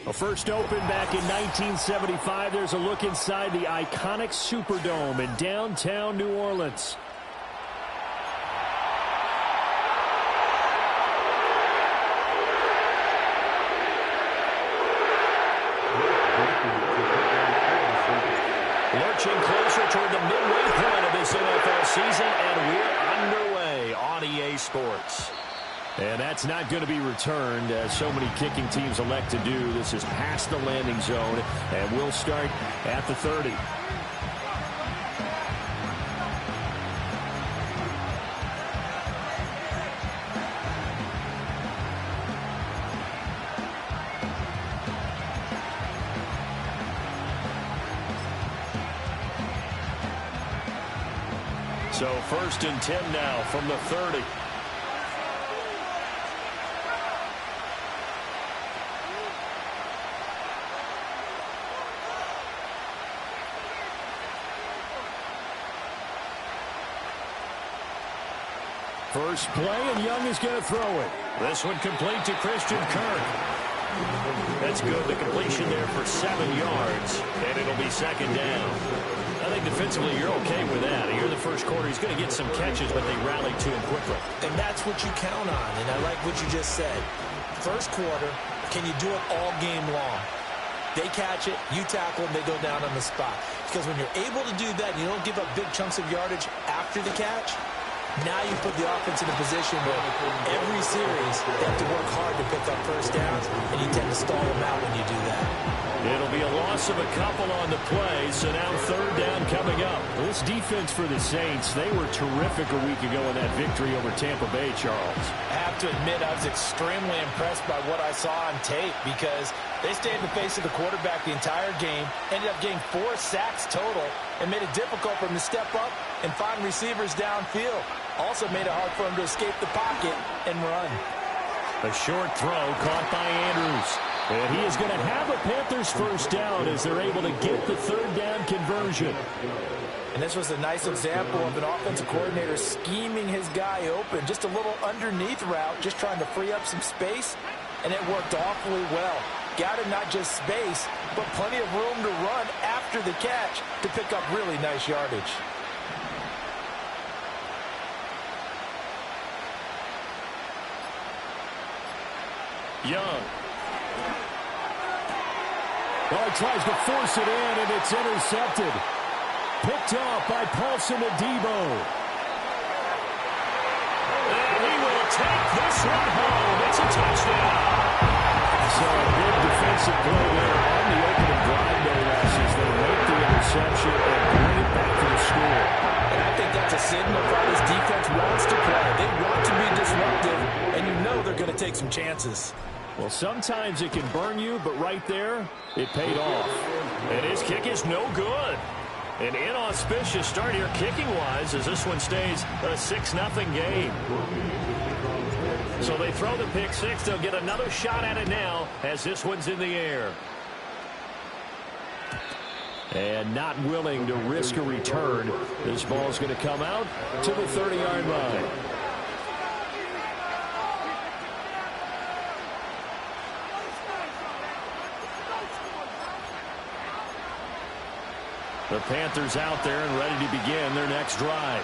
Well, first opened back in 1975. There's a look inside the iconic Superdome in downtown New Orleans. Lurching closer toward the midway point of this NFL season, and we're underway on EA Sports. And that's not going to be returned, as so many kicking teams elect to do. This is past the landing zone, and we'll start at the 30. So 1st and 10 now from the 30. First play, and Young is going to throw it. This one complete to Christian Kirk. That's good. The completion there for 7 yards, and it'll be 2nd down. I think defensively you're okay with that. Here in the first quarter, he's going to get some catches, but they rallied to him quickly. And that's what you count on, and I like what you just said. First quarter, can you do it all game long? They catch it, you tackle them, they go down on the spot. Because when you're able to do that, you don't give up big chunks of yardage after the catch. Now you put the offense in a position where every series they have to work hard to pick up first downs, and you tend to stall them out when you do that. It'll be a loss of a couple on the play, so now 3rd down coming up. This defense for the Saints, they were terrific a week ago in that victory over Tampa Bay, Charles. I have to admit I was extremely impressed by what I saw on tape because they stayed in the face of the quarterback the entire game, ended up getting 4 sacks total, and made it difficult for him to step up and find receivers downfield. Also made it hard for him to escape the pocket and run. A short throw caught by Andrews. And he is going to have a Panthers first down as they're able to get the 3rd down conversion. And this was a nice example of an offensive coordinator scheming his guy open. Just a little underneath route, just trying to free up some space, and it worked awfully well. Got him not just space, but plenty of room to run after the catch to pick up really nice yardage. Young. Well, he tries to force it in, and it's intercepted. Picked off by Paulson Adebo. And he will take this one home. It's a touchdown. So a big defensive play there on the opening drive, no less, as they make the interception and bring it back to the score. And I think that's a signal for how this defense wants to play. They want to be disruptive, and you know they're going to take some chances. Well, sometimes it can burn you, but right there, it paid off. And his kick is no good. An inauspicious start here kicking-wise as this one stays a 6-0 game. So they throw the pick six. They'll get another shot at it now as this one's in the air. And not willing to risk a return. This ball's going to come out to the 30-yard line. The Panthers out there and ready to begin their next drive.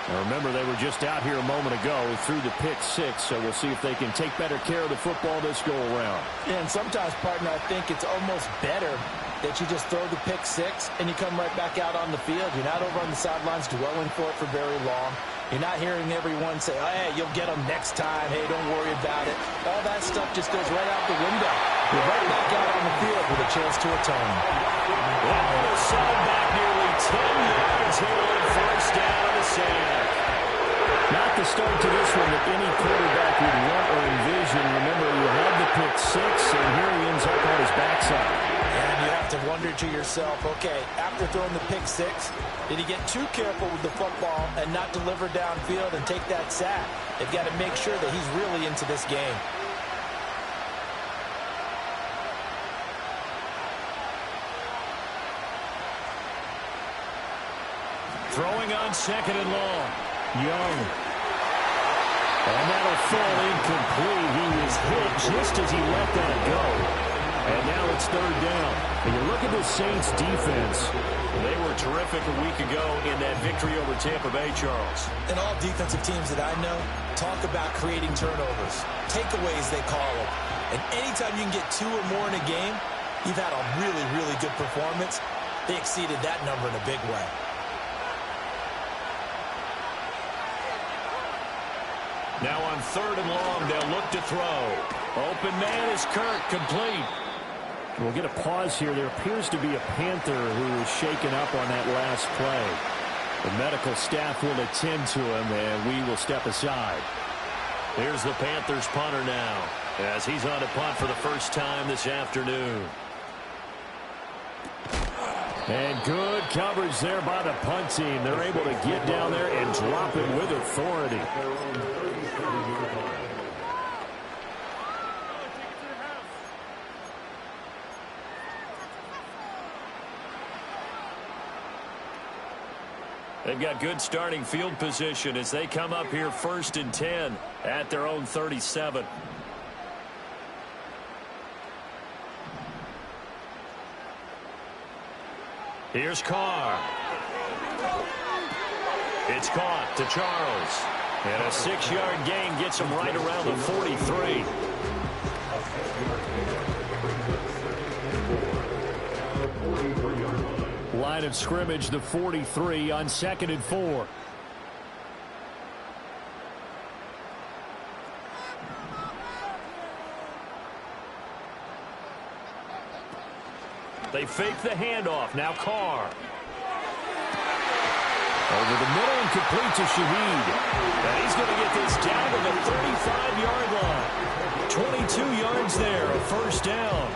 Now remember, they were just out here a moment ago through the pick six, so we'll see if they can take better care of the football this go-around. Yeah, and sometimes, partner, I think it's almost better that you just throw the pick six and you come right back out on the field. You're not over on the sidelines dwelling for it for very long. You're not hearing everyone say, oh, hey, you'll get them next time. Hey, don't worry about it. All that stuff just goes right out the window. You're right back out on the field with a chance to atone. That will send back nearly 10 yards here on 1st down on the sack. Not the start to this one that any quarterback would want or envision. Remember, you had the pick six, and here he ends up on his backside. And you have to wonder to yourself, okay, after throwing the pick six, did he get too careful with the football and not deliver downfield and take that sack? They've got to make sure that he's really into this game. Throwing on 2nd and long. Young. And that'll fall incomplete. He was hit just as he let that go. And now it's third down. And you look at the Saints defense. They were terrific a week ago in that victory over Tampa Bay, Charles. And all defensive teams that I know talk about creating turnovers. Takeaways, they call it. And anytime you can get 2 or more in a game, you've had a really, really good performance. They exceeded that number in a big way. Now on third and long, they'll look to throw. Open man is Kirk, complete. We'll get a pause here. There appears to be a Panther who is shaken up on that last play. The medical staff will attend to him, and we will step aside. Here's the Panthers punter now, as he's on to punt for the first time this afternoon. And good coverage there by the punt team. They're able to get down there and drop it with authority. They've got good starting field position as they come up here 1st and 10 at their own 37. Here's Carr. It's caught to Charles. And a 6-yard gain gets him right around the 43. Line of scrimmage, the 43 on 2nd and 4. They fake the handoff. Now Carr. Over the middle and complete to Shaheed. And he's going to get this down to the 35-yard line. 22 yards there, a first down.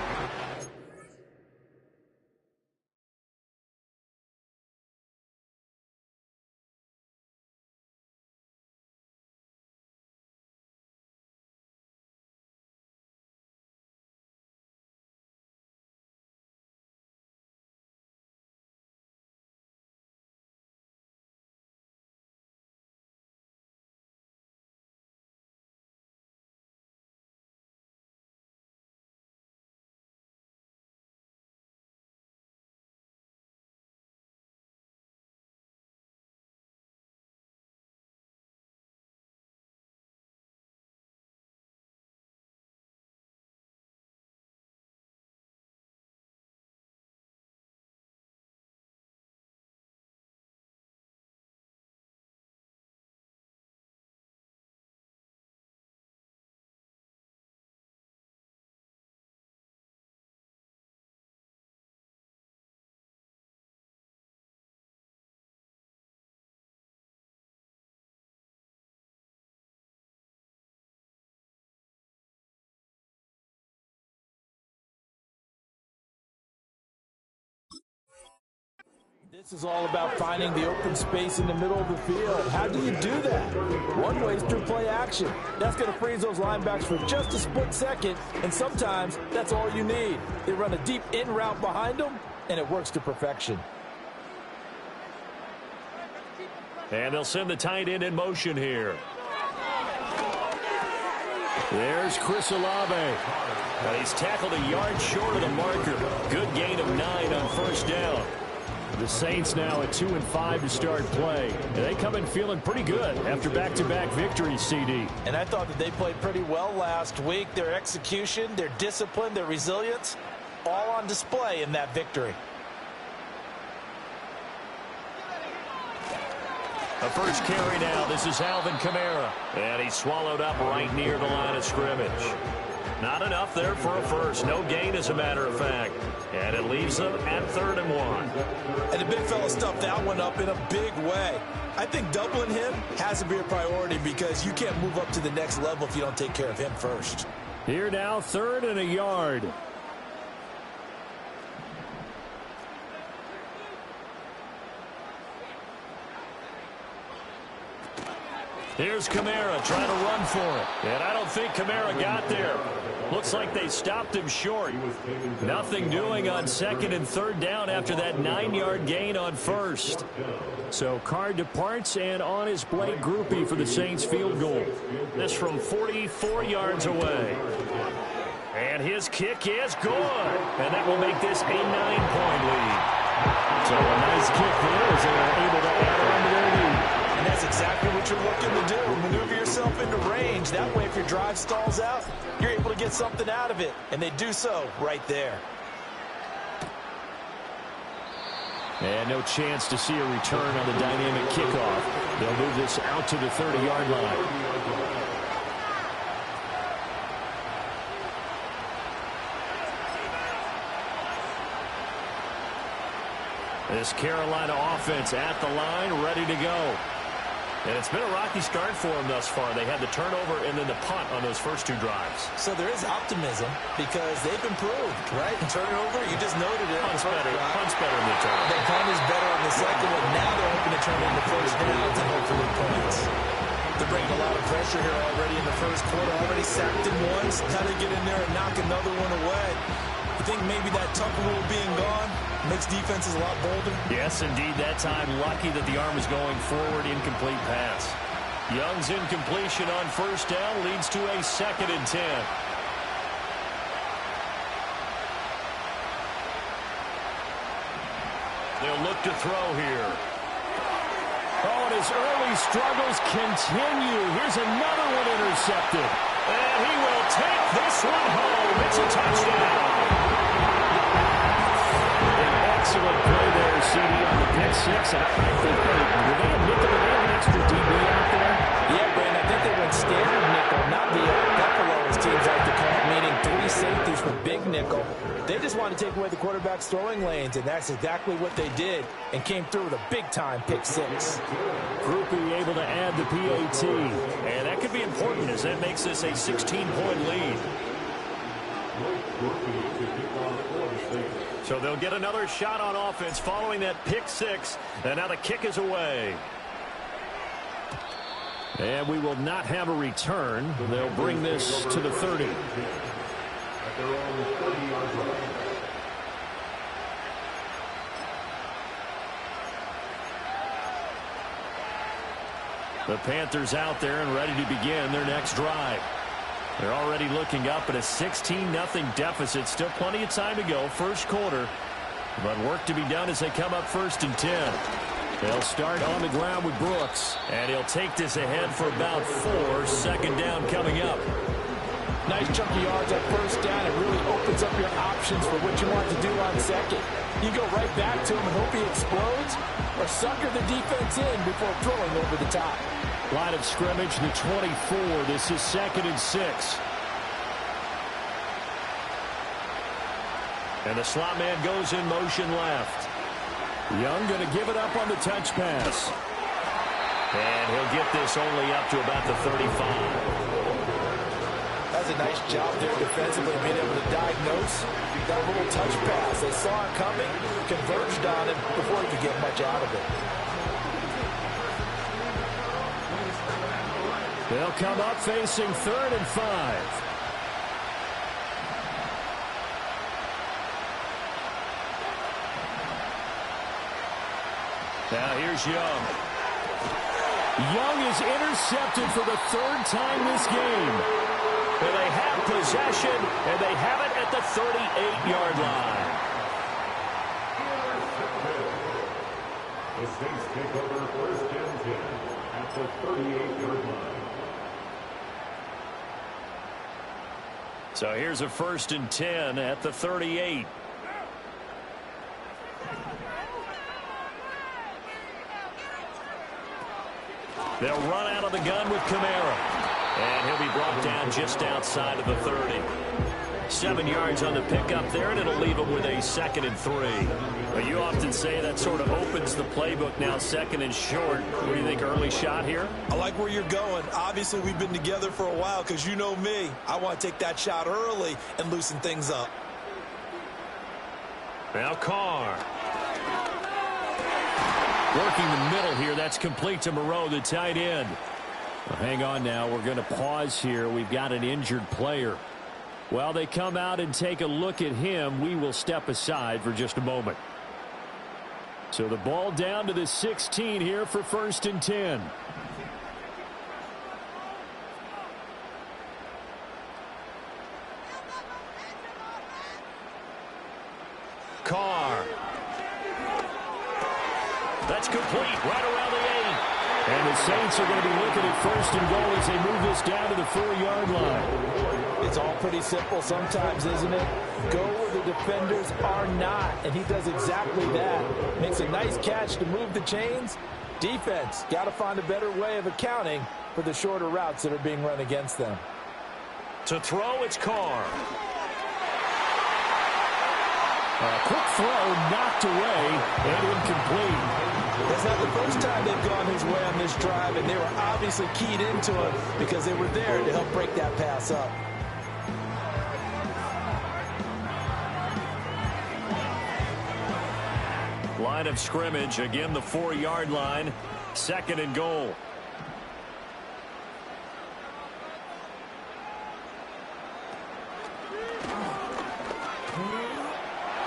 This is all about finding the open space in the middle of the field. How do you do that? One way is through play action. That's going to freeze those linebackers for just a split second, and sometimes that's all you need. They run a deep in route behind them, and it works to perfection. And they'll send the tight end in motion here. There's Chris Olave. And he's tackled a yard short of the marker. Good gain of 9 on first down. The Saints now at 2-5 to start play. And they come in feeling pretty good after back-to-back victories, CD. And I thought that they played pretty well last week. Their execution, their discipline, their resilience, all on display in that victory. A first carry now. This is Alvin Kamara. And he's swallowed up right near the line of scrimmage. Not enough there for a first. No gain, as a matter of fact. And it leaves them at 3rd and 1. And the big fella stuffed that one up in a big way. I think doubling him has to be a priority because you can't move up to the next level if you don't take care of him first. Here now, 3rd and a yard. Here's Kamara trying to run for it. And I don't think Kamara got there. Looks like they stopped him short. Nothing doing on 2nd and 3rd down after that 9-yard gain on first. So Carr departs, and on his Blake Grupe for the Saints field goal. This from 44 yards away. And his kick is good. And that will make this a 9-point lead. So a nice kick there as they are able to add on to their lead. And that's exactly what you're looking to do. Maneuver yourself into range. That way, if your drive stalls out, you're able to get something out of it. And they do so right there. And no chance to see a return on the dynamic kickoff. They'll move this out to the 30-yard line. This Carolina offense at the line, ready to go. And it's been a rocky start for them thus far. They had the turnover and then the punt on those first two drives. So there is optimism because they've improved, right? Turnover, you just noted it. Punt's better than the turnover. The punt is better on the second one. Now they're hoping to turn into first downs and hopefully points. They're bringing a lot of pressure here already in the first quarter. Already sacked him once. Now they get in there and knock another one away. I think maybe that Tucker rule being gone makes defenses a lot bolder. Yes, indeed. That time, lucky that the arm is going forward. Incomplete pass. Young's incompletion on first down leads to a 2nd and 10. They'll look to throw here. Oh, and his early struggles continue. Here's another one intercepted. And he will take this one home. It's a touchdown. Excellent play there, CD, on the pick six. And I think were they nickel and an extra DB out there? Yeah, Brandon, I think they went standard nickel, not the buffalo, as teams like to call it, meaning 3 safeties for big nickel. They just want to take away the quarterback's throwing lanes, and that's exactly what they did and came through with a big-time pick six. Groupie able to add the PAT. And that could be important as that makes this a 16-point lead. So they'll get another shot on offense following that pick six. And now the kick is away. And we will not have a return. They'll bring this to the 30. The Panthers out there and ready to begin their next drive. They're already looking up at a 16-0 deficit. Still plenty of time to go. First quarter. But work to be done as they come up 1st and 10. They'll start on the ground with Brooks. And he'll take this ahead for about 4. 2nd down coming up. Nice chunky yards at first down. It really opens up your options for what you want to do on second. You go right back to him and hope he explodes, or sucker the defense in before throwing over the top. Line of scrimmage, the 24. This is 2nd and 6. And the slot man goes in motion left. Young going to give it up on the touch pass. And he'll get this only up to about the 35. That's a nice job there defensively, being able to diagnose that little touch pass. They saw it coming, converged on it before he could get much out of it. They'll come up facing 3rd and 5. Now here's Young. Young is intercepted for the 3rd time this game. And they have possession, and they have it at the 38-yard line. The Saints take over 1st and 10 at the 38-yard line. So here's a 1st and 10 at the 38. They'll run out of the gun with Kamara. And he'll be brought down just outside of the 30. 7 yards on the pickup there, and it'll leave him with a 2nd and 3. But you often say that sort of opens the playbook now, 2nd and short. What do you think, early shot here? I like where you're going. Obviously, we've been together for a while because you know me. I want to take that shot early and loosen things up. Now Carr. Working the middle here. That's complete to Moreau, the tight end. Well, hang on now. We're going to pause here. We've got an injured player. While they come out and take a look at him, we will step aside for just a moment. So the ball down to the 16 here for 1st and 10. That's complete right around the 8. And the Saints are going to be looking at first and goal as they move this down to the 4-yard line. It's all pretty simple sometimes, isn't it? Go where the defenders are not, and he does exactly that. Makes a nice catch to move the chains. Defense, got to find a better way of accounting for the shorter routes that are being run against them. To throw, it's Carr. A quick throw knocked away and incomplete. That's not the first time they've gone his way on this drive, and they were obviously keyed into it because they were there to help break that pass up. Line of scrimmage, again the 4-yard line, 2nd and goal.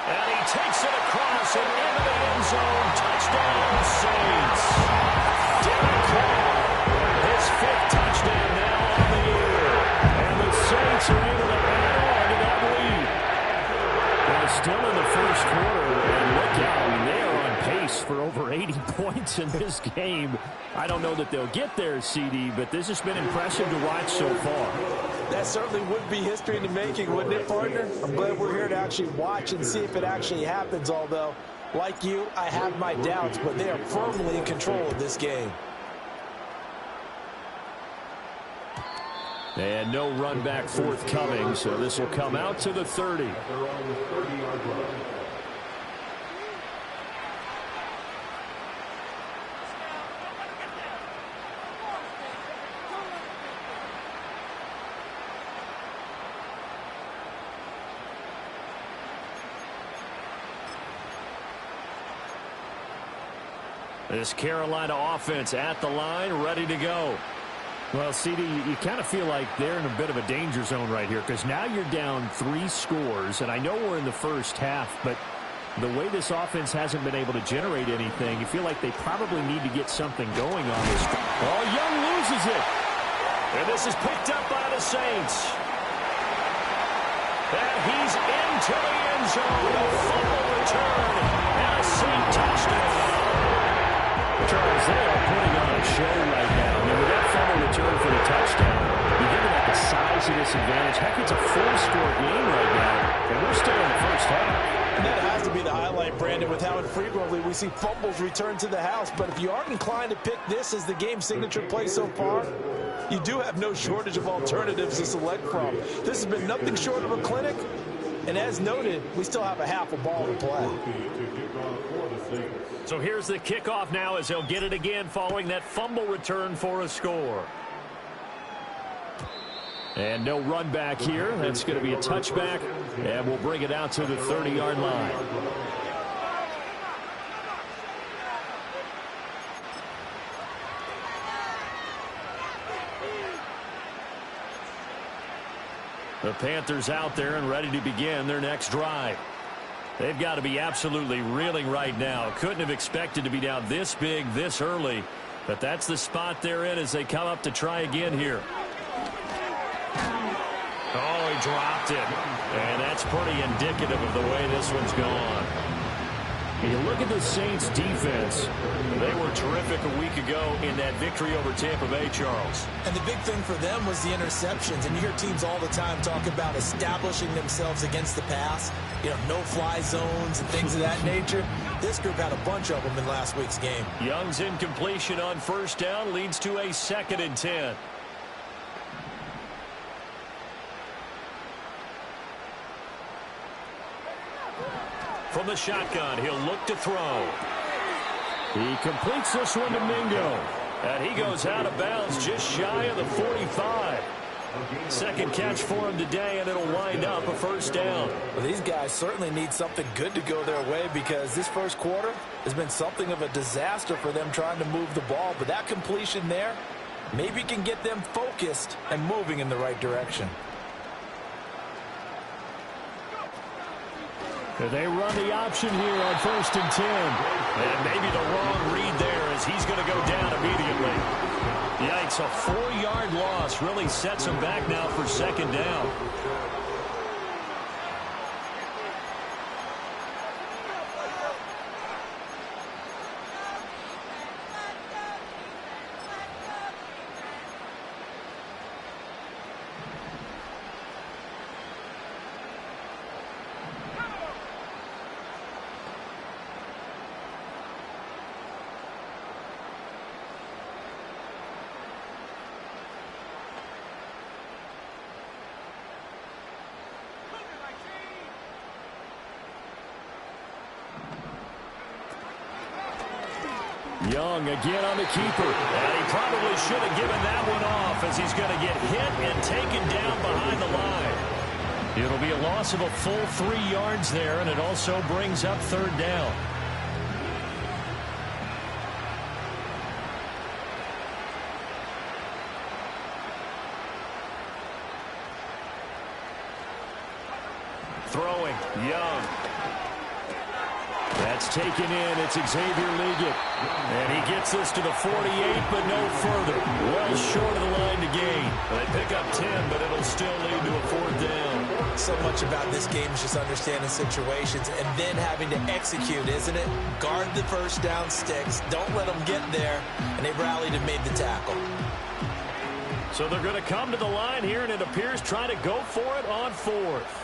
And he takes it across and into the end zone. Touchdown, Saints. Derek Carr, his 5th touchdown now on the year. And the Saints are able to add on to that lead. They're still in the first quarter, and look out, I mean, they are on pace for over 80 points in this game. I don't know that they'll get there, CD, but this has been impressive to watch so far. That certainly would be history in the making, wouldn't it, partner? I'm glad we're here to actually watch and see if it actually happens, although, like you, I have my doubts, but they are firmly in control of this game. And no run back forthcoming, so this will come out to the 30. This Carolina offense at the line, ready to go. Well, CD, you kind of feel like they're in a bit of a danger zone right here because now you're down 3 scores, and I know we're in the first half, but the way this offense hasn't been able to generate anything, you feel like they probably need to get something going on this. Oh, Young loses it. And this is picked up by the Saints. And he's into the end zone. A fumble return and a Saint touchdown. Charles, they are putting on a show right now. I mean, with that fumble return for the touchdown, you think about the size of this advantage. Heck, it's a 4-score game right now, and we're still in the first half. And that has to be the highlight, Brandon, with how infrequently we see fumbles return to the house. But if you aren't inclined to pick this as the game signature play so far, you do have no shortage of alternatives to select from. This has been nothing short of a clinic. And as noted, we still have a half a ball to play. So here's the kickoff now as they'll get it again following that fumble return for a score. And no run back here. That's going to be a touchback. And we'll bring it out to the 30-yard line. The Panthers out there and ready to begin their next drive. They've got to be absolutely reeling right now. Couldn't have expected to be down this big, this early. But that's the spot they're in as they come up to try again here. Oh, he dropped it. And that's pretty indicative of the way this one's gone. You look at the Saints defense. They were terrific a week ago in that victory over Tampa Bay, Charles. And the big thing for them was the interceptions. And you hear teams all the time talk about establishing themselves against the pass. You know, no-fly zones and things of that nature. This group had a bunch of them in last week's game. Young's incompletion on first down leads to a 2nd and 10. From the shotgun, he'll look to throw. He completes this one to Mingo. And he goes out of bounds just shy of the 45. Second catch for him today, and it'll wind up a first down. Well, these guys certainly need something good to go their way because this first quarter has been something of a disaster for them trying to move the ball. But that completion there maybe can get them focused and moving in the right direction. They run the option here on 1st and 10. And maybe the wrong read there as he's going to go down immediately. Yikes, a 4-yard loss really sets him back now for 2nd down. Young again on the keeper. And he probably should have given that one off as he's going to get hit and taken down behind the line. It'll be a loss of a full 3 yards there, and it also brings up third down. Throwing, Young. That's taken in. It's Xavier Legette. And he gets this to the 48, but no further. Well short of the line to gain. They pick up 10, but it'll still lead to a fourth down. So much about this game is just understanding situations and then having to execute, isn't it? Guard the first down sticks. Don't let them get there. And they rallied and made the tackle. So they're going to come to the line here, and it appears trying to go for it on fourth.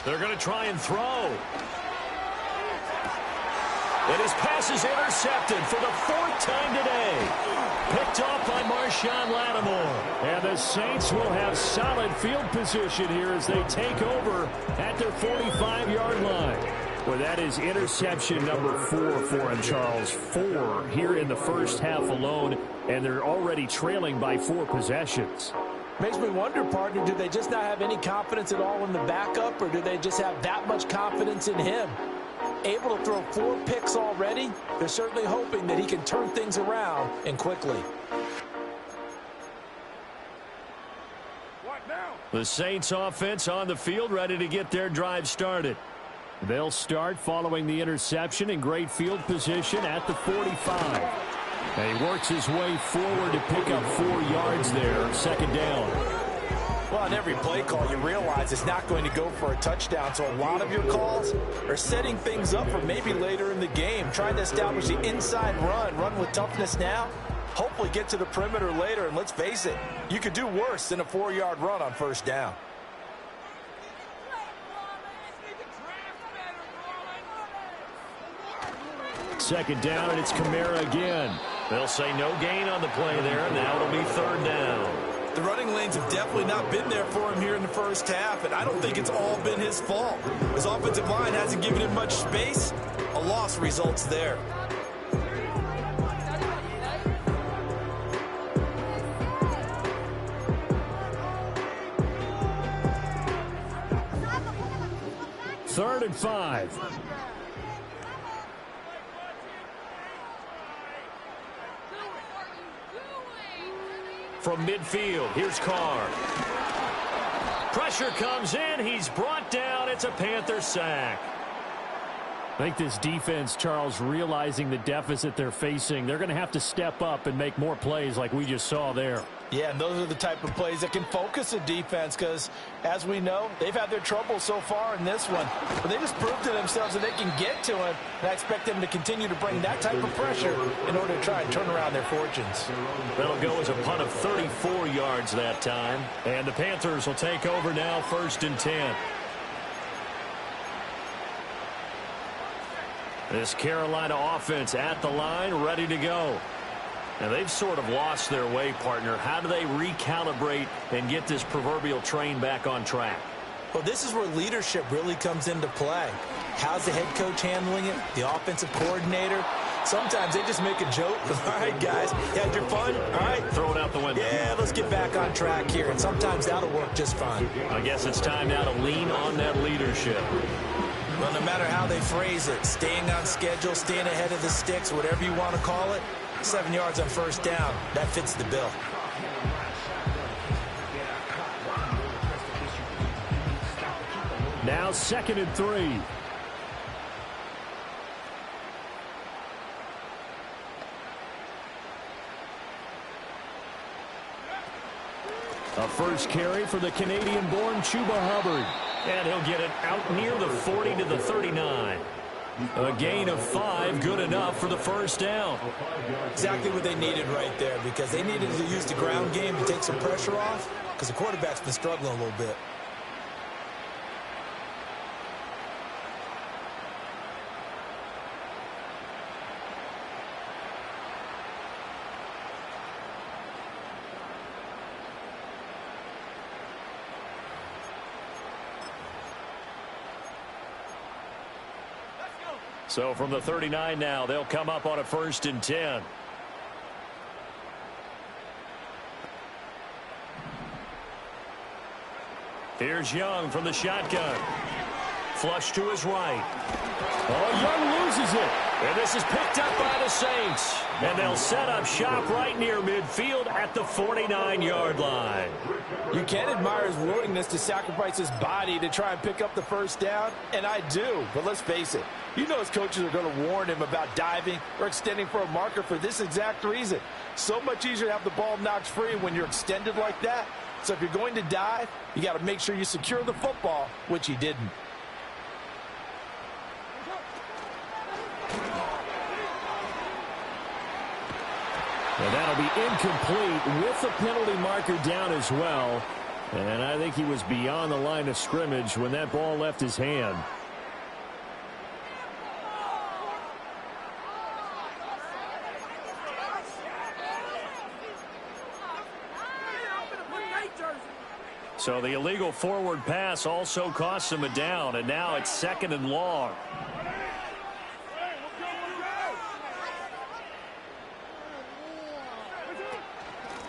They're going to try and throw. And his pass is intercepted for the 4th time today. Picked off by Marshawn Lattimore. And the Saints will have solid field position here as they take over at their 45-yard line. Well, that is interception number 4 for him, Charles. 4 here in the first half alone, and they're already trailing by 4 possessions. Makes me wonder, partner, do they just not have any confidence at all in the backup, or do they just have that much confidence in him? Able to throw 4 picks already, they're certainly hoping that he can turn things around and quickly. The Saints offense on the field, ready to get their drive started. They'll start following the interception in great field position at the 45. And he works his way forward to pick up 4 yards there, second down. Well, on every play call, you realize it's not going to go for a touchdown. So a lot of your calls are setting things up for maybe later in the game, trying to establish the inside run with toughness now, hopefully get to the perimeter later. And let's face it, you could do worse than a 4-yard run on first down. Second down, and it's Kamara again. They'll say no gain on the play there, and now it'll be third down. The running lanes have definitely not been there for him here in the first half, and I don't think it's all been his fault. His offensive line hasn't given him much space. A loss results there. Third and 5. From midfield, here's Carr. Pressure comes in. He's brought down. It's a Panther sack. I think this defense, Charles, realizing the deficit they're facing, they're going to have to step up and make more plays like we just saw there. Yeah, and those are the type of plays that can focus a defense because, as we know, they've had their trouble so far in this one. But they just proved to themselves that they can get to him, and I expect them to continue to bring that type of pressure in order to try and turn around their fortunes. That'll go as a punt of 34 yards that time. And the Panthers will take over now, 1st and 10. This Carolina offense at the line, ready to go. Now, they've sort of lost their way, partner. How do they recalibrate and get this proverbial train back on track? Well, this is where leadership really comes into play. How's the head coach handling it? The offensive coordinator? Sometimes they just make a joke. All right, guys, you had your fun? All right. Throw it out the window. Yeah, let's get back on track here. And sometimes that'll work just fine. I guess it's time now to lean on that leadership. Well, no matter how they phrase it, staying on schedule, staying ahead of the sticks, whatever you want to call it, 7 yards on first down, that fits the bill. Now 2nd and 3. A first carry for the Canadian-born Chuba Hubbard. And he'll get it out near the 40 to the 39. A gain of 5, good enough for the first down. Exactly what they needed right there, because they needed to use the ground game to take some pressure off, because the quarterback's been struggling a little bit. So from the 39 now, they'll come up on a 1st and 10. Here's Young from the shotgun. Flush to his right. Oh, Young loses it. And this is picked up by the Saints. And they'll set up shop right near midfield at the 49-yard line. You can admire his willingness to sacrifice his body to try and pick up the first down, and I do. But let's face it, you know his coaches are going to warn him about diving or extending for a marker for this exact reason. So much easier to have the ball knocked free when you're extended like that. So if you're going to dive, you got to make sure you secure the football, which he didn't. And that'll be incomplete with the penalty marker down as well. And I think he was beyond the line of scrimmage when that ball left his hand. So the illegal forward pass also costs him a down, and now it's 2nd and long.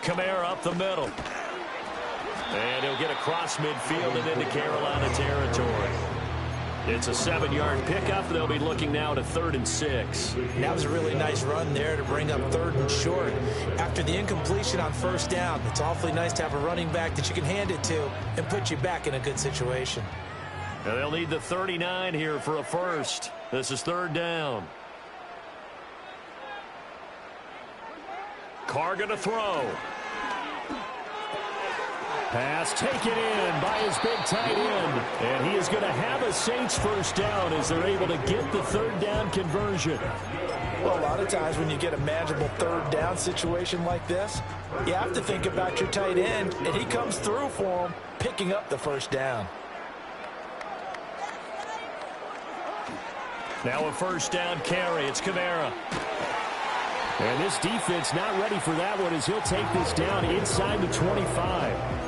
Kamara up the middle. And he'll get across midfield and into Carolina territory. It's a 7-yard pickup. They'll be looking now to 3rd and 6. That was a really nice run there to bring up 3rd and short. After the incompletion on 1st down, it's awfully nice to have a running back that you can hand it to and put you back in a good situation. And they'll need the 39 here for a first. This is 3rd down. Carr going to throw. Pass taken in by his big tight end. And he is going to have a Saints first down as they're able to get the 3rd down conversion. Well, a lot of times when you get a manageable 3rd down situation like this, you have to think about your tight end, and he comes through for him, picking up the 1st down. Now a 1st down carry. It's Kamara. And this defense not ready for that one as he'll take this down inside the 25.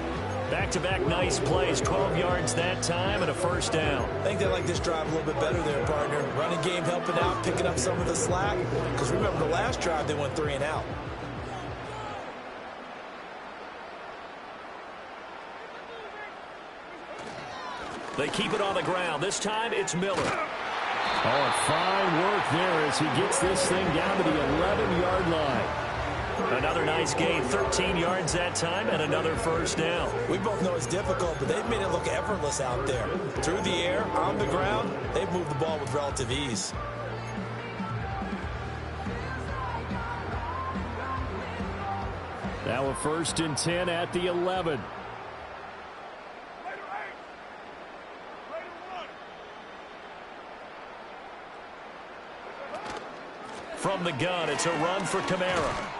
Back-to-back nice plays, 12 yards that time and a 1st down. I think they like this drive a little bit better there, partner. Running game helping out, picking up some of the slack. Because remember, the last drive they went 3 and out. They keep it on the ground. This time it's Miller. Oh, fine work there as he gets this thing down to the 11-yard line. Another nice gain, 13 yards that time, and another 1st down. We both know it's difficult, but they've made it look effortless out there. Through the air, on the ground, they've moved the ball with relative ease. Now a 1st and 10 at the 11. From the gun, it's a run for Kamara.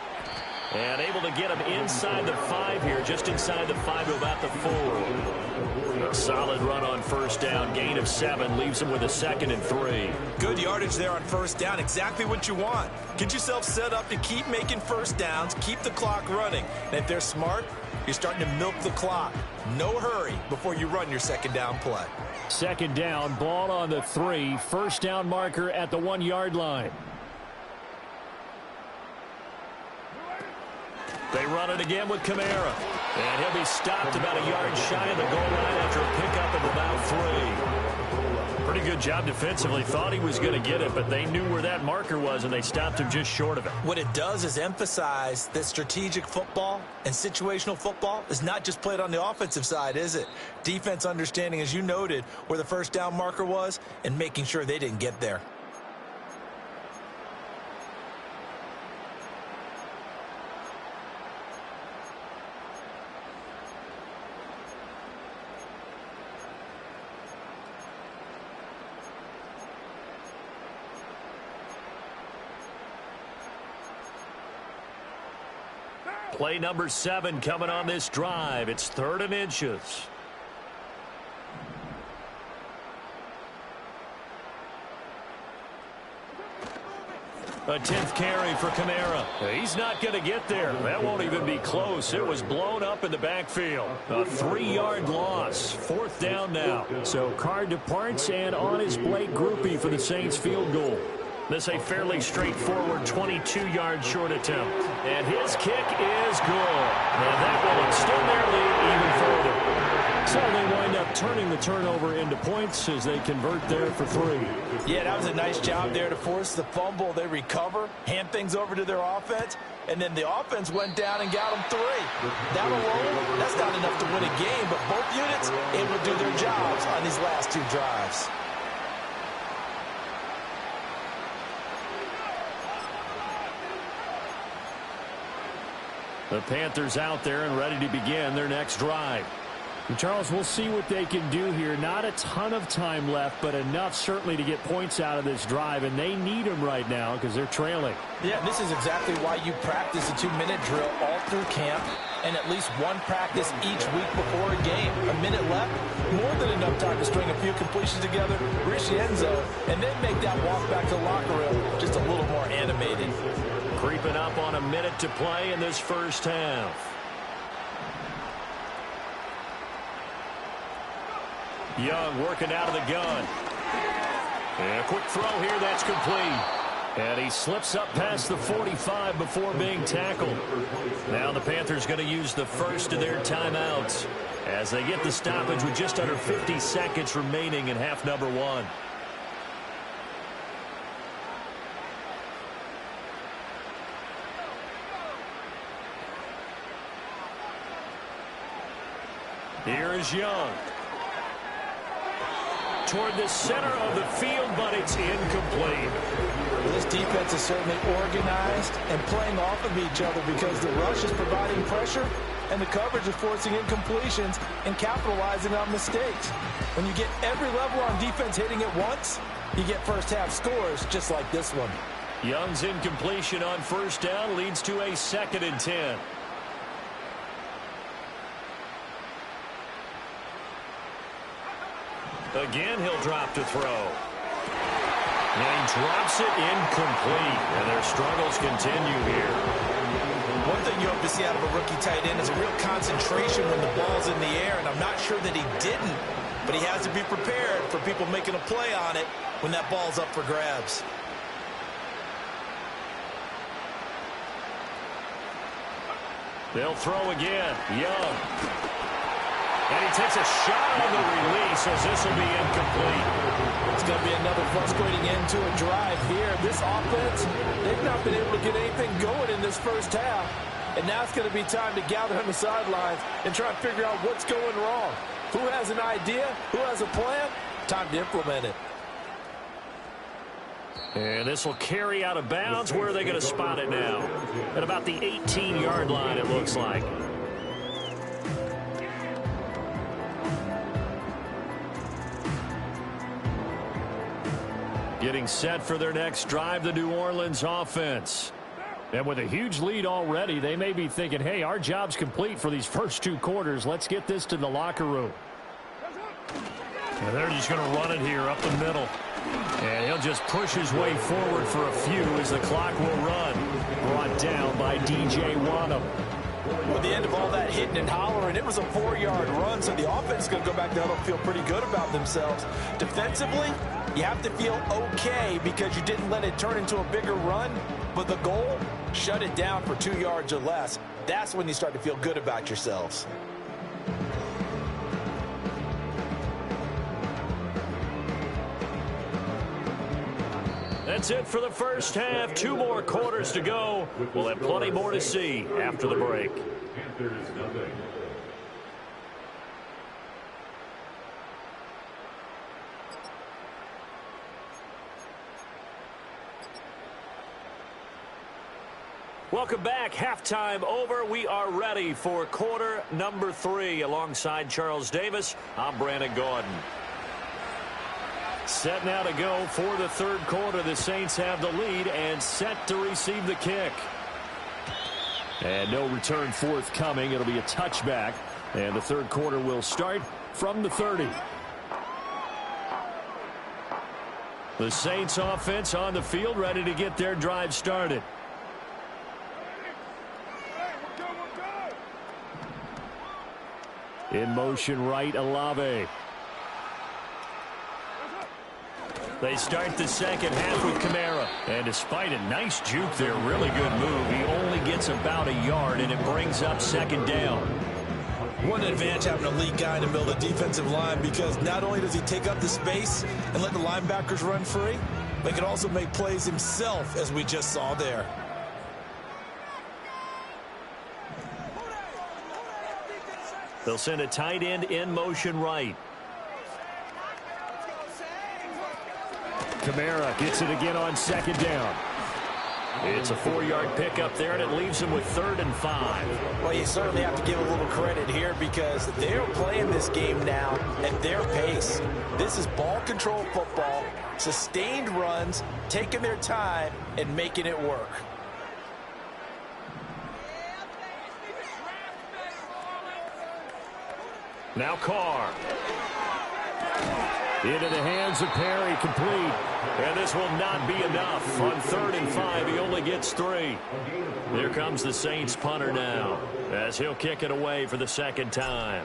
And able to get him inside the 5 here, just inside the 5 to about the 4. A solid run on 1st down, gain of 7, leaves him with a 2nd and 3. Good yardage there on 1st down, exactly what you want. Get yourself set up to keep making 1st downs, keep the clock running. And if they're smart, you're starting to milk the clock. No hurry before you run your 2nd down play. 2nd down, ball on the 3, 1st down marker at the 1-yard line. They run it again with Kamara. And he'll be stopped about a yard shy of the goal line after a pickup of about 3. Pretty good job defensively. Thought he was going to get it, but they knew where that marker was, and they stopped him just short of it. What it does is emphasize that strategic football and situational football is not just played on the offensive side, is it? Defense understanding, as you noted, where the 1st down marker was and making sure they didn't get there. Play number 7 coming on this drive. It's 3rd and inches. A 10th carry for Kamara. He's not going to get there. That won't even be close. It was blown up in the backfield. A 3-yard loss. 4th down now. So Carr departs, and on is Blake Grupe for the Saints field goal. This a fairly straightforward 22-yard short attempt. And his kick is good. And that will extend their lead even further. So they wind up turning the turnover into points as they convert there for 3. Yeah, that was a nice job there to force the fumble. They recover, hand things over to their offense, and then the offense went down and got them 3. That alone, that's not enough to win a game, but both units able to do their jobs on these last 2 drives. The Panthers out there and ready to begin their next drive. And Charles, we'll see what they can do here. Not a ton of time left, but enough certainly to get points out of this drive, and they need them right now because they're trailing. Yeah, this is exactly why you practice a 2-minute drill all through camp and at least one practice each week before a game. A minute left, more than enough time to string a few completions together, reach the end zone, and then make that walk back to the locker room just a little more animated. Creeping up on a minute to play in this first half. Young working out of the gun. And a quick throw here, that's complete. And he slips up past the 45 before being tackled. Now the Panthers going to use the first of their timeouts as they get the stoppage with just under 50 seconds remaining in half number 1. Here is Young. Toward the center of the field, but it's incomplete. This defense is certainly organized and playing off of each other because the rush is providing pressure and the coverage is forcing incompletions and capitalizing on mistakes. When you get every level on defense hitting at once, you get first half scores just like this one. Young's incompletion on first down leads to a 2nd and 10. Again, he'll drop to throw. And he drops it incomplete. And their struggles continue here. One thing you hope to see out of a rookie tight end is a real concentration when the ball's in the air, and I'm not sure that he didn't, but he has to be prepared for people making a play on it when that ball's up for grabs. They'll throw again. Young. And he takes a shot on the release as this will be incomplete. It's going to be another frustrating end to a drive here. This offense, they've not been able to get anything going in this first half. And now it's going to be time to gather on the sidelines and try and figure out what's going wrong. Who has an idea? Who has a plan? Time to implement it. And this will carry out of bounds. Where are they going to spot it now? At about the 18-yard line, it looks like. Getting set for their next drive, the New Orleans offense. And with a huge lead already, they may be thinking, hey, our job's complete for these first 2 quarters. Let's get this to the locker room. And they're just going to run it here up the middle. And he'll just push his way forward for a few as the clock will run. Brought down by DJ Wonnum. With the end of all that hitting and hollering, it was a 4-yard run, so the offense is going to go back down and feel pretty good about themselves. Defensively, you have to feel okay because you didn't let it turn into a bigger run, but the goal, shut it down for 2 yards or less. That's when you start to feel good about yourselves. That's it for the first half. 2 more quarters to go. We'll have plenty more to see after the break. Panthers nothing. Welcome back. Halftime over. We are ready for quarter number 3. Alongside Charles Davis, I'm Brandon Gaudin. Set now to go for the third quarter. The Saints have the lead and set to receive the kick. And no return forthcoming. It'll be a touchback. And the third quarter will start from the 30. The Saints offense on the field, ready to get their drive started. In motion right, Olave. They start the second half with Kamara. And despite a nice juke there, really good move, he only gets about a yard, and it brings up second down. What an advantage having a lead guy in the middle of the defensive line, because not only does he take up the space and let the linebackers run free, but he can also make plays himself, as we just saw there. They'll send a tight end in motion right. Kamara gets it again on second down. It's a 4-yard pickup there, and it leaves him with 3rd and 5. Well, you certainly have to give a little credit here, because they're playing this game now at their pace. This is ball control football, sustained runs, taking their time, and making it work. Now Carr. Into the hands of Perry, complete. And this will not be enough. On 3rd and 5, he only gets 3. Here comes the Saints punter now, as he'll kick it away for the second time.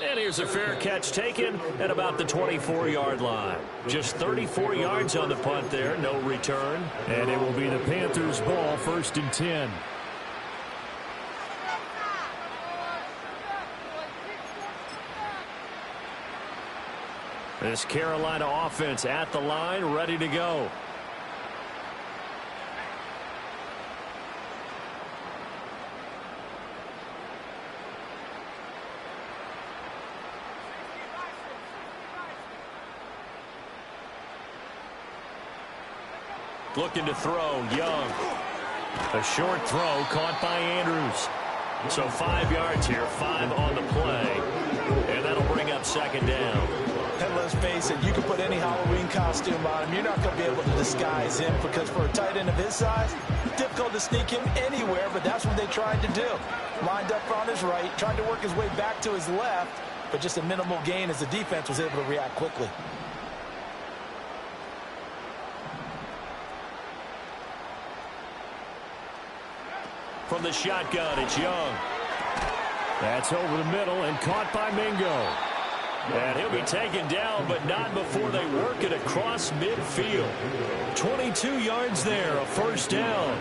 And here's a fair catch taken at about the 24-yard line. Just 34 yards on the punt there, no return. And it will be the Panthers' ball, 1st and 10. This Carolina offense at the line, ready to go. Looking to throw, Young. A short throw caught by Andrews. So 5 yards here, 5 on the play. And that'll bring up second down. And let's face it, you can put any Halloween costume on him. You're not going to be able to disguise him, because for a tight end of his size, difficult to sneak him anywhere, but that's what they tried to do. Lined up on his right, tried to work his way back to his left, but just a minimal gain as the defense was able to react quickly. From the shotgun, it's Young. That's over the middle and caught by Mingo. And he'll be taken down, but not before they work it across midfield. 22 yards there, a 1st down.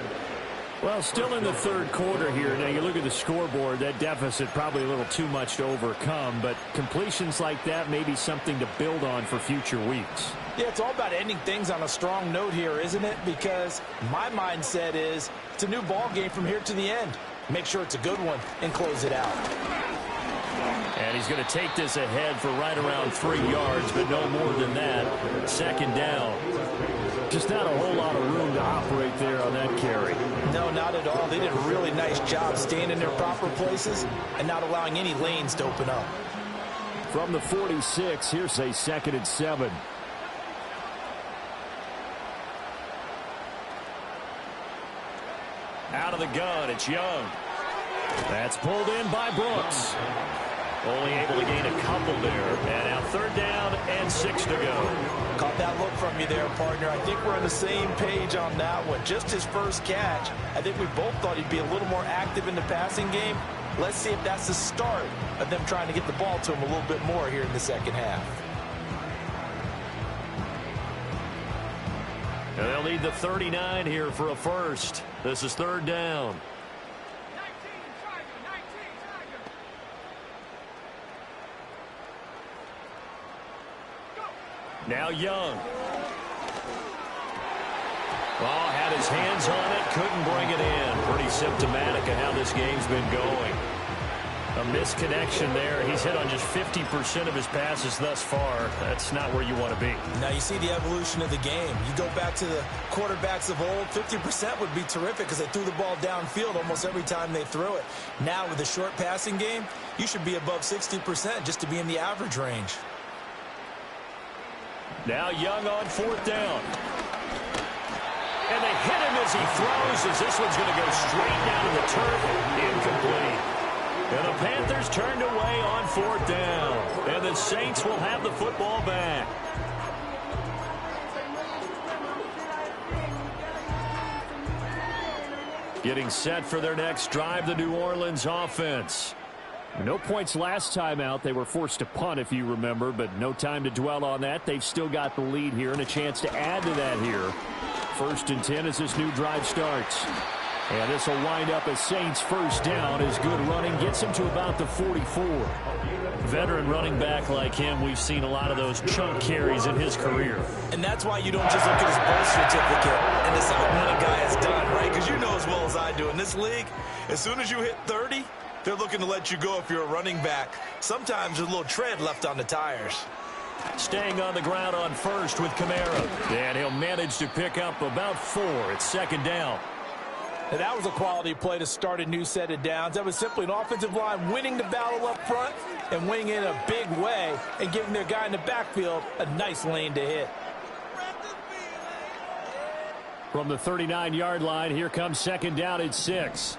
Well, still in the 3rd quarter here. Now, you look at the scoreboard, that deficit probably a little too much to overcome, but completions like that may be something to build on for future weeks. Yeah, it's all about ending things on a strong note here, isn't it? Because my mindset is it's a new ball game from here to the end. Make sure it's a good one and close it out. And he's going to take this ahead for right around 3 yards, but no more than that. 2nd down. Just not a whole lot of room to operate there on that carry. No, not at all. They did a really nice job staying in their proper places and not allowing any lanes to open up. From the 46, here's a 2nd and 7. Out of the gun, it's Young. That's pulled in by Brooks. Only able to gain a couple there. And now 3rd down and 6 to go. Caught that look from you there, partner. I think we're on the same page on that one. Just his first catch. I think we both thought he'd be a little more active in the passing game. Let's see if that's the start of them trying to get the ball to him a little bit more here in the second half. And they'll need the 39 here for a first. This is 3rd down. Now Young. Oh, had his hands on it, couldn't bring it in. Pretty symptomatic of how this game's been going. A misconnection there. He's hit on just 50% of his passes thus far. That's not where you want to be. Now you see the evolution of the game. You go back to the quarterbacks of old, 50% would be terrific because they threw the ball downfield almost every time they threw it. Now with the short passing game, you should be above 60% just to be in the average range. Now Young on 4th down. And they hit him as he throws, as this one's going to go straight down to the turf. Incomplete. And the Panthers turned away on 4th down. the Saints will have the football back. Getting set for their next drive, the New Orleans offense. No points last time out. They were forced to punt, if you remember, but no time to dwell on that. They've still got the lead here and a chance to add to that here. 1st and 10 as this new drive starts. And this will wind up a Saints first down as good running gets him to about the 44. Veteran running back like him, we've seen a lot of those chunk carries in his career. And that's why you don't just look at his birth certificate and decide what a guy has done, right? Because you know as well as I do, in this league, as soon as you hit 30, they're looking to let you go if you're a running back. Sometimes there's a little tread left on the tires. Staying on the ground on first with Kamara. And he'll manage to pick up about 4. It's 2nd down. Now, that was a quality play to start a new set of downs. That was simply an offensive line winning the battle up front and winning in a big way and giving their guy in the backfield a nice lane to hit. From the 39-yard line, here comes 2nd down at 6.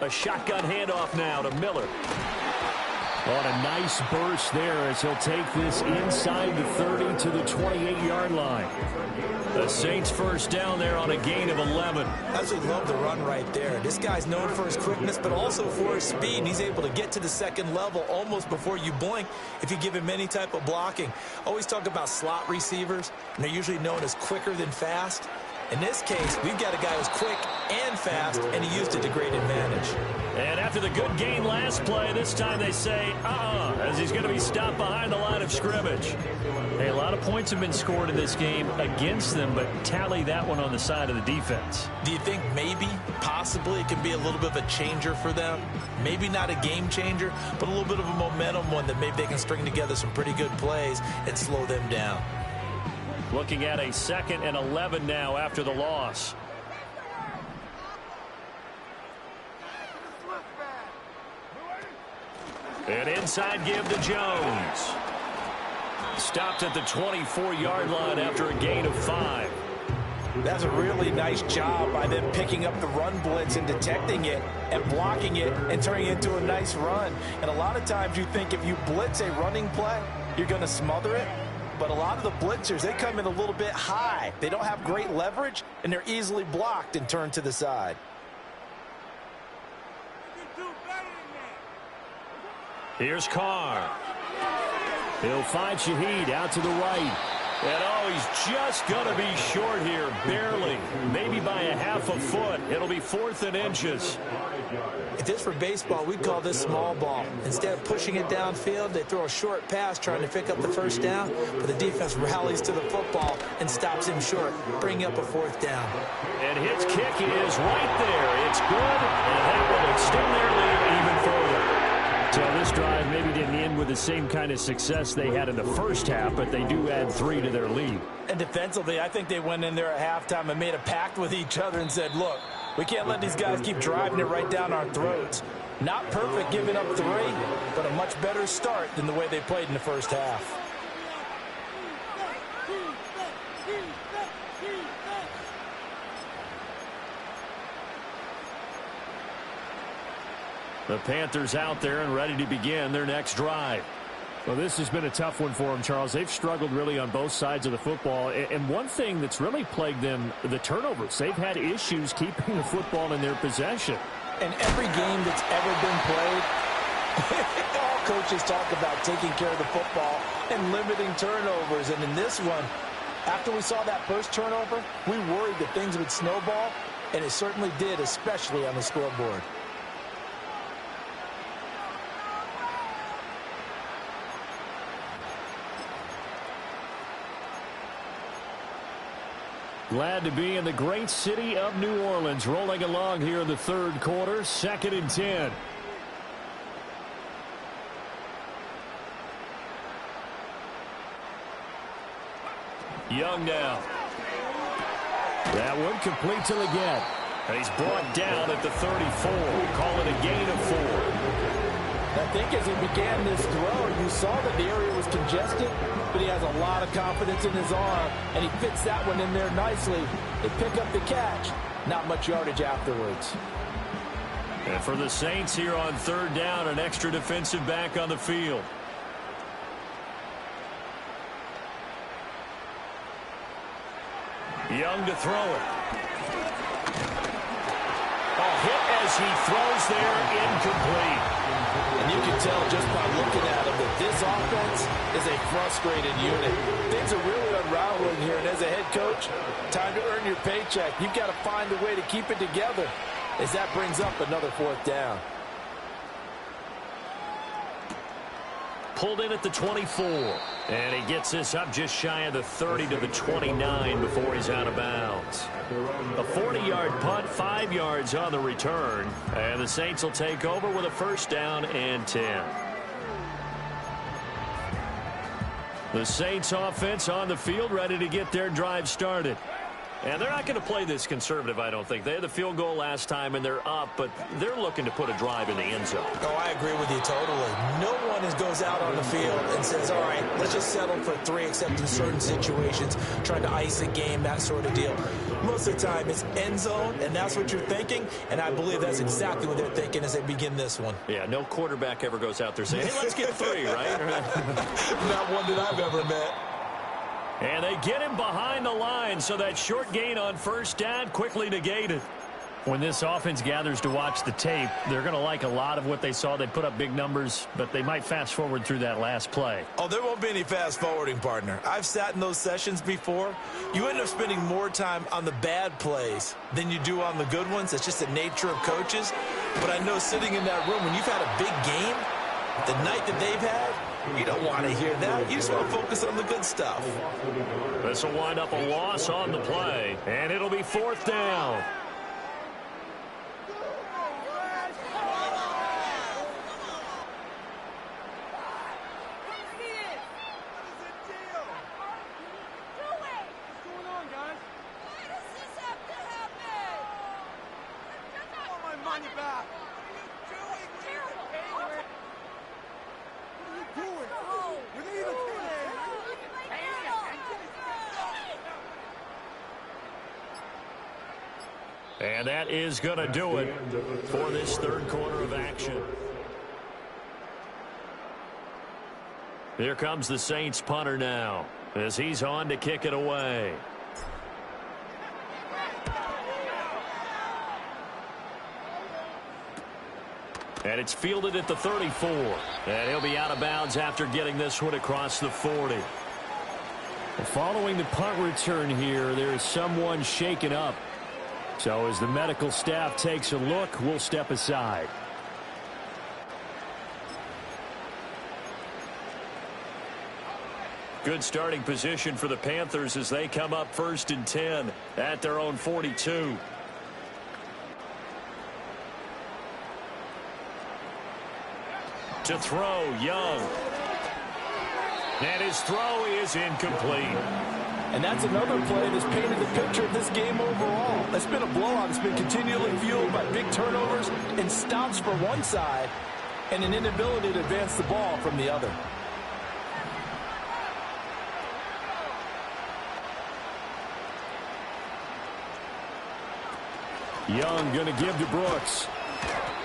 A shotgun handoff now to Miller. On a nice burst there as he'll take this inside the 30 to the 28-yard line. The Saints first down there on a gain of 11. I absolutely love the run right there. This guy's known for his quickness, but also for his speed. And he's able to get to the second level almost before you blink if you give him any type of blocking. Always talk about slot receivers, and they're usually known as quicker than fast. In this case, we've got a guy who's quick and fast, and he used it to great advantage. And after the good gain last play, this time they say, as he's going to be stopped behind the line of scrimmage. Hey, a lot of points have been scored in this game against them, but tally that one on the side of the defense. Do you think maybe, possibly, it can be a little bit of a changer for them? Maybe not a game changer, but a little bit of a momentum one that maybe they can string together some pretty good plays and slow them down. Looking at a 2nd and 11 now after the loss. An inside give to Jones. Stopped at the 24-yard line after a gain of 5. That's a really nice job by them picking up the run blitz and detecting it and blocking it and turning it into a nice run. And a lot of times you think if you blitz a running play, you're going to smother it. But a lot of the blitzers, they come in a little bit high. They don't have great leverage, and they're easily blocked and turned to the side. Here's Carr. He'll find Shaheed out to the right. And he's just going to be short here, barely, maybe by a half a foot. It'll be 4th and inches. If this were baseball, we'd call this small ball. Instead of pushing it downfield, they throw a short pass trying to pick up the first down, but the defense rallies to the football and stops him short, bringing up a 4th down. And his kick is right there. It's good, and that will extend their lead even further. So this drive maybe didn't end with the same kind of success they had in the first half, but they do add 3 to their lead. And defensively, I think they went in there at halftime and made a pact with each other and said, look, we can't let these guys keep driving it right down our throats. Not perfect giving up 3, but a much better start than the way they played in the first half. The Panthers out there and ready to begin their next drive. Well, this has been a tough one for them, Charles. They've struggled really on both sides of the football. And one thing that's really plagued them, the turnovers. They've had issues keeping the football in their possession. And every game that's ever been played, all coaches talk about taking care of the football and limiting turnovers. And in this one, after we saw that first turnover, we worried that things would snowball, and it certainly did, especially on the scoreboard. Glad to be in the great city of New Orleans, rolling along here in the 3rd quarter, 2nd and 10. Young now. That one complete to Leggett. And he's brought down at the 34. Call it a gain of 4. I think as he began this throw, you saw that the area was congested, but he has a lot of confidence in his arm, and he fits that one in there nicely. They pick up the catch, not much yardage afterwards. And for the Saints here on third down, an extra defensive back on the field. Young to throw it. Hit as he throws there, incomplete. And you can tell just by looking at him that this offense is a frustrated unit. Things are really unraveling here, and as a head coach, time to earn your paycheck. You've got to find a way to keep it together as that brings up another fourth down. Pulled in at the 24. And he gets this up just shy of the 30 to the 29 before he's out of bounds. A 40-yard punt, 5 yards on the return. And the Saints will take over with a first down and 10. The Saints offense on the field ready to get their drive started. And they're not going to play this conservative, I don't think. They had the field goal last time, and they're up, but they're looking to put a drive in the end zone. Oh, I agree with you totally. No one goes out on the field and says, all right, let's just settle for 3, except in certain situations, trying to ice a game, that sort of deal. Most of the time, it's end zone, and that's what you're thinking, and I believe that's exactly what they're thinking as they begin this one. Yeah, no quarterback ever goes out there saying, hey, let's get 3, right? Not one that I've ever met. And they get him behind the line, so that short gain on first down quickly negated. When this offense gathers to watch the tape, they're going to like a lot of what they saw. They put up big numbers, but they might fast forward through that last play. Oh, there won't be any fast forwarding, partner. I've sat in those sessions before. You end up spending more time on the bad plays than you do on the good ones. It's just the nature of coaches. But I know sitting in that room, when you've had a big game, the night that they've had, you don't want to hear that. You just want to focus on the good stuff. This will wind up a loss on the play, and it'll be fourth down. And that is going to do it for this third quarter of action. Here comes the Saints punter now as he's on to kick it away. And it's fielded at the 34. And he'll be out of bounds after getting this one across the 40. Following the punt return here, there is someone shaken up. So as the medical staff takes a look, we'll step aside. Good starting position for the Panthers as they come up 1st and 10 at their own 42. To throw, Young. And his throw is incomplete. And that's another play that's painted the picture of this game overall. It's been a blowout. It's been continually fueled by big turnovers and stops for one side and an inability to advance the ball from the other. Young going to give to Brooks.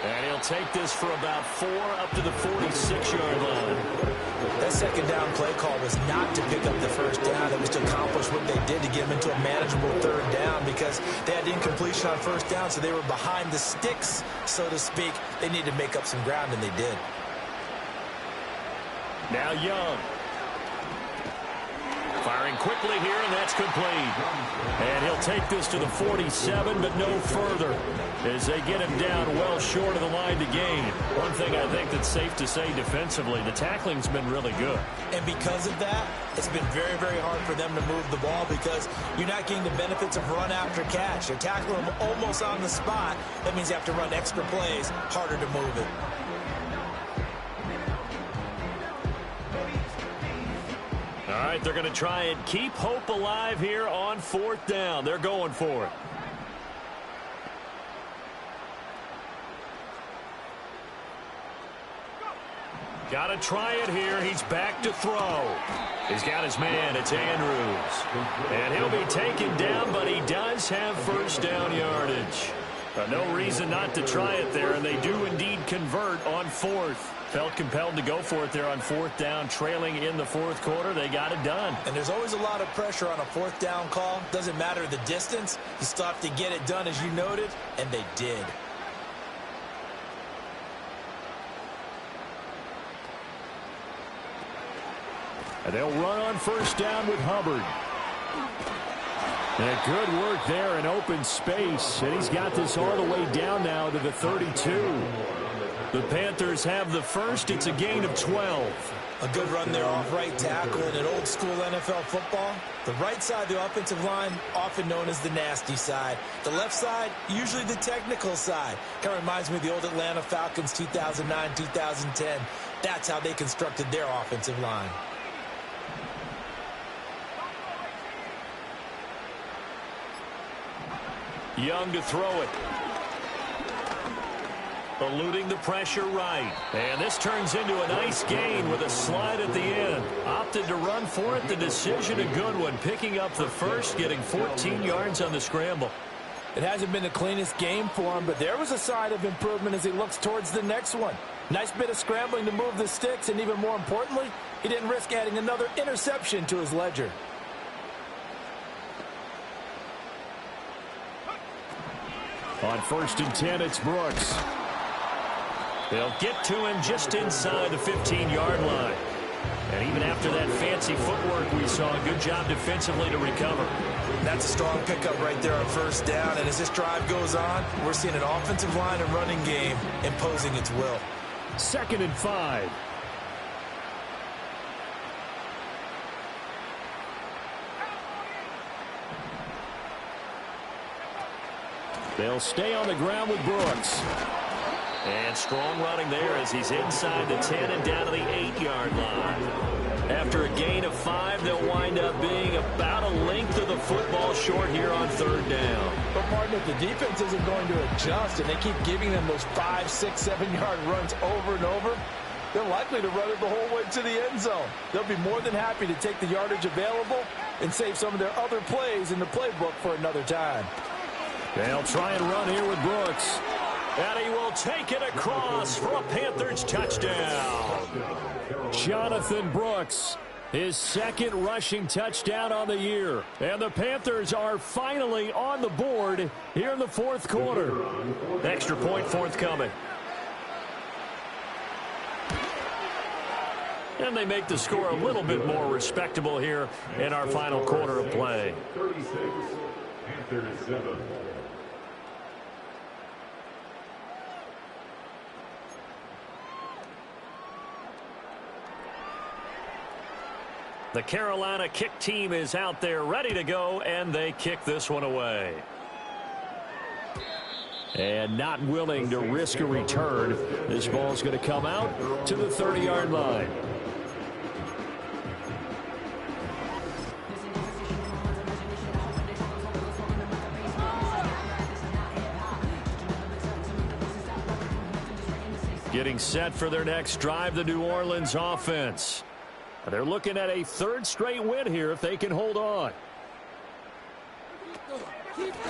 And he'll take this for about 4 up to the 46-yard line. That second down play call was not to pick up the first down. It was to accomplish what they did to get them into a manageable third down because they had incompletion on first down, so they were behind the sticks, so to speak. They needed to make up some ground, and they did. Now Young. Firing quickly here, and that's complete. And he'll take this to the 47, but no further as they get him down well short of the line to gain. One thing I think that's safe to say defensively, the tackling's been really good. And because of that, it's been very, very hard for them to move the ball because you're not getting the benefits of run after catch. You're tackling them almost on the spot. That means you have to run extra plays, harder to move it. All right, they're going to try and keep hope alive here on 4th down. They're going for it. Got to try it here. He's back to throw. He's got his man. It's Andrews. And he'll be taken down, but he does have first down yardage. No reason not to try it there, and they do indeed convert on fourth. Felt compelled to go for it there on fourth down, trailing in the fourth quarter. They got it done. And there's always a lot of pressure on a fourth down call. Doesn't matter the distance. You still have to get it done, as you noted, and they did. And they'll run on first down with Hubbard. And good work there in open space. And he's got this all the way down now to the 32. The Panthers have the first. It's a gain of 12. A good run there off right tackle in an old school NFL football. The right side of the offensive line, often known as the nasty side. The left side, usually the technical side. Kind of reminds me of the old Atlanta Falcons 2009, 2010. That's how they constructed their offensive line. Young to throw it. Eluding the pressure right. And this turns into a nice gain with a slide at the end. Opted to run for it. The decision a good one. Picking up the first, getting 14 yards on the scramble. It hasn't been the cleanest game for him, but there was a sign of improvement as he looks towards the next one. Nice bit of scrambling to move the sticks, and even more importantly, he didn't risk adding another interception to his ledger. On 1st and 10, it's Brooks. They'll get to him just inside the 15-yard line. And even after that fancy footwork we saw, a good job defensively to recover. That's a strong pickup right there on first down. And as this drive goes on, we're seeing an offensive line and running game imposing its will. 2nd and 5. They'll stay on the ground with Brooks. And strong running there as he's inside the 10 and down to the 8-yard line. After a gain of 5, they'll wind up being about a length of the football short here on 3rd down. But, partner, if the defense isn't going to adjust and they keep giving them those 5, 6, 7-yard runs over and over, they're likely to run it the whole way to the end zone. They'll be more than happy to take the yardage available and save some of their other plays in the playbook for another time. They'll try and run here with Brooks. And he will take it across for a Panthers touchdown. Jonathan Brooks, his 2nd rushing touchdown on the year. And the Panthers are finally on the board here in the 4th quarter. Extra point forthcoming. And they make the score a little bit more respectable here in our final quarter of play. 36, Panthers 7. The Carolina kick team is out there ready to go, and they kick this one away. And not willing to risk a return. This ball's going to come out to the 30-yard line. Getting set for their next drive, the New Orleans offense. They're looking at a 3rd straight win here if they can hold on.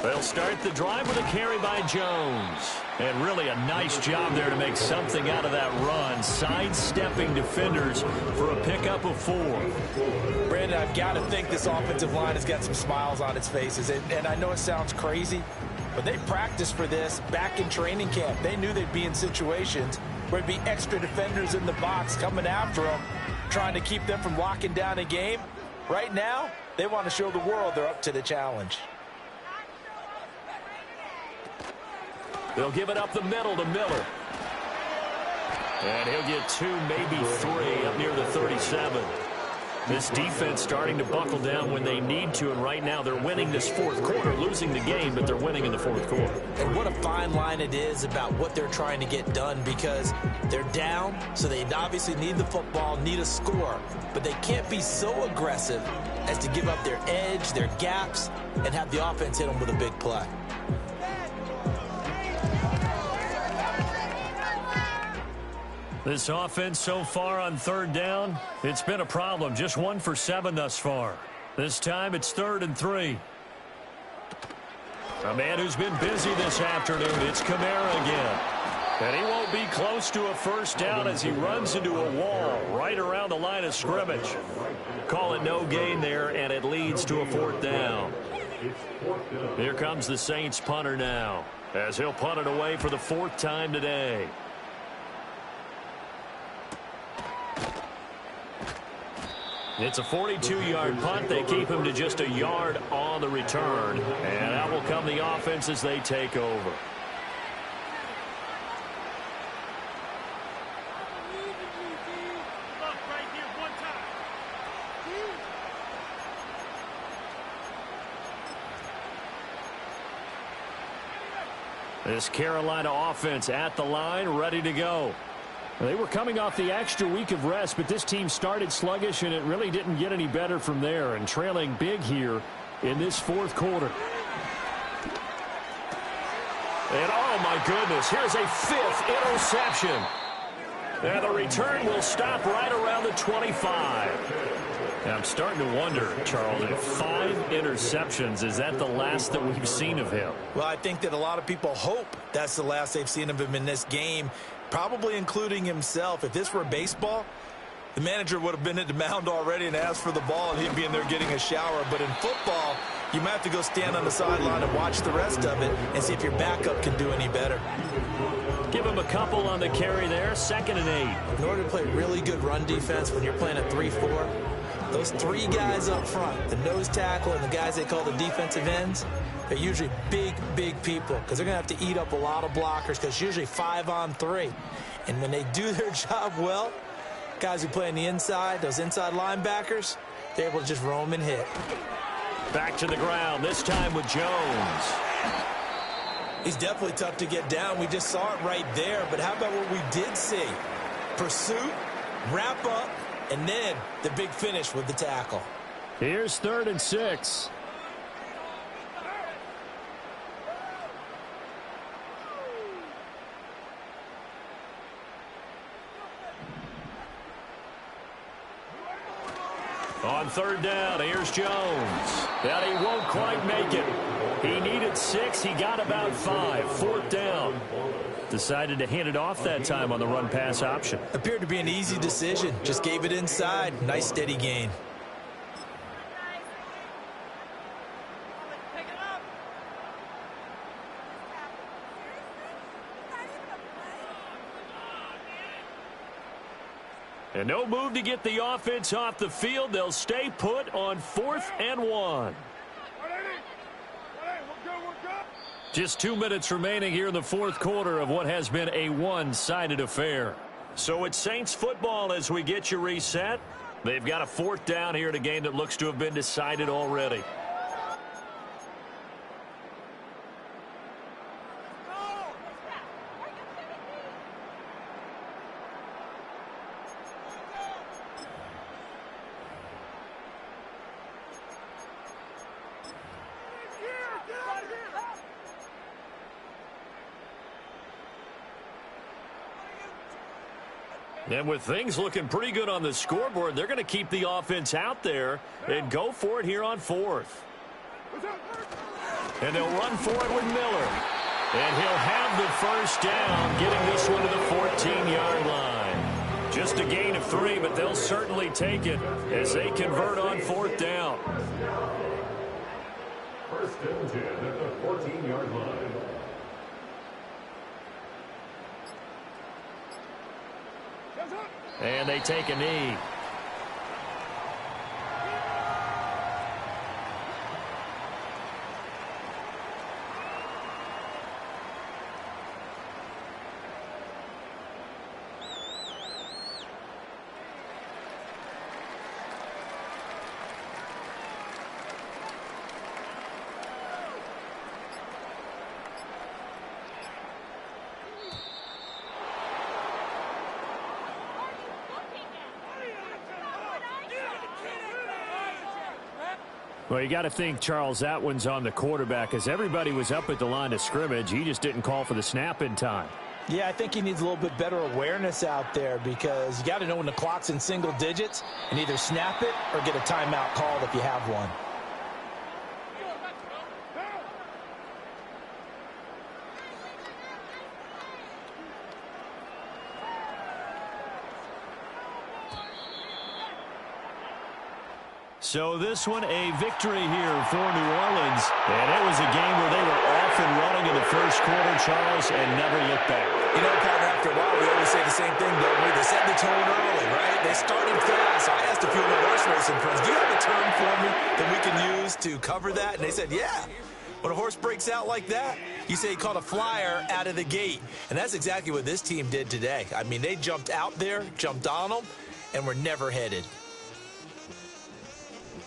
They'll start the drive with a carry by Jones. And really a nice job there to make something out of that run, sidestepping defenders for a pickup of 4. Brandon, I've got to think this offensive line has got some smiles on its faces. And I know it sounds crazy, but they practiced for this back in training camp. They knew they'd be in situations where there'd be extra defenders in the box coming after them, trying to keep them from locking down a game. Right now, they want to show the world they're up to the challenge. They'll give it up the middle to Miller. And he'll get 2, maybe 3 up near the 37. This defense starting to buckle down when they need to, and right now they're winning this 4th quarter, losing the game, but they're winning in the 4th quarter. And what a fine line it is about what they're trying to get done, because they're down, so they obviously need the football, need a score, but they can't be so aggressive as to give up their edge, their gaps, and have the offense hit them with a big play. This offense so far on third down, it's been a problem. Just 1 for 7 thus far. This time it's 3rd and 3. A man who's been busy this afternoon, it's Kamara again. And he won't be close to a first down as he runs into a wall right around the line of scrimmage. Call it no gain there, and it leads to a 4th down. Here comes the Saints punter now, as he'll punt it away for the 4th time today. It's a 42-yard punt. They keep him to just a yard on the return. And out will come the offense as they take over. This Carolina offense at the line, ready to go. They were coming off the extra week of rest, but this team started sluggish, and it really didn't get any better from there, and trailing big here in this 4th quarter. And, oh, my goodness, here's a 5th interception. And the return will stop right around the 25. And I'm starting to wonder, Charles, if 5 interceptions, is that the last that we've seen of him? Well, I think that a lot of people hope that's the last they've seen of him in this game, probably including himself. If this were baseball, the manager would have been at the mound already and asked for the ball, and he'd be in there getting a shower. But in football, you might have to go stand on the sideline and watch the rest of it and see if your backup can do any better. Give him a couple on the carry there, 2nd and 8. In order to play really good run defense when you're playing a 3-4, those 3 guys up front, the nose tackle and the guys they call the defensive ends, they're usually big, big people because they're going to have to eat up a lot of blockers because it's usually 5 on 3. And when they do their job well, guys who play on the inside, those inside linebackers, they're able to just roam and hit. Back to the ground, this time with Jones. He's definitely tough to get down. We just saw it right there. But how about what we did see? Pursuit, wrap up, and then the big finish with the tackle. Here's 3rd and 6. On 3rd down, here's Jones. And he won't quite make it. He needed 6. He got about 5. 4th down. Decided to hand it off that time on the run-pass option. Appeared to be an easy decision. Just gave it inside. Nice steady gain. And no move to get the offense off the field. They'll stay put on 4th and 1. Just 2 minutes remaining here in the 4th quarter of what has been a one-sided affair. So it's Saints football as we get you reset. They've got a 4th down here in a game that looks to have been decided already. And with things looking pretty good on the scoreboard, they're going to keep the offense out there and go for it here on 4th. And they'll run for it with Miller. And he'll have the first down, getting this one to the 14-yard line. Just a gain of 3, but they'll certainly take it as they convert on 4th down. 1st and 10 at the 14-yard line. And they take a knee. Well, you got to think, Charles, that one's on the quarterback as everybody was up at the line of scrimmage. He just didn't call for the snap in time. Yeah, I think he needs a little bit better awareness out there because you got to know when the clock's in single digits and either snap it or get a timeout called if you have one. So this one, a victory here for New Orleans. And it was a game where they were off and running in the first quarter, Charles, and never looked back. You know, partner, after a while, we always say the same thing, don't we? They set the tone early, right? They started fast. I asked a few of my horse racing friends, do you have a term for me that we can use to cover that? And they said, yeah. When a horse breaks out like that, you say he caught a flyer out of the gate. And that's exactly what this team did today. I mean, they jumped out there, jumped on them, and were never headed.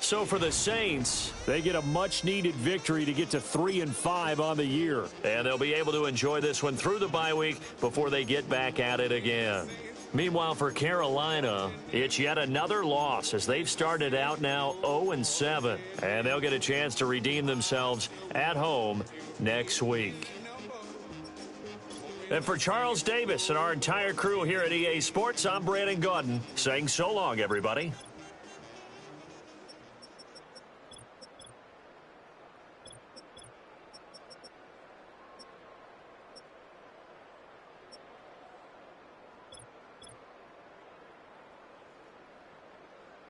So for the Saints, they get a much-needed victory to get to 3-5 on the year. And they'll be able to enjoy this one through the bye week before they get back at it again. Meanwhile, for Carolina, it's yet another loss as they've started out now 0-7. And they'll get a chance to redeem themselves at home next week. And for Charles Davis and our entire crew here at EA Sports, I'm Brandon Gaudin saying so long, everybody.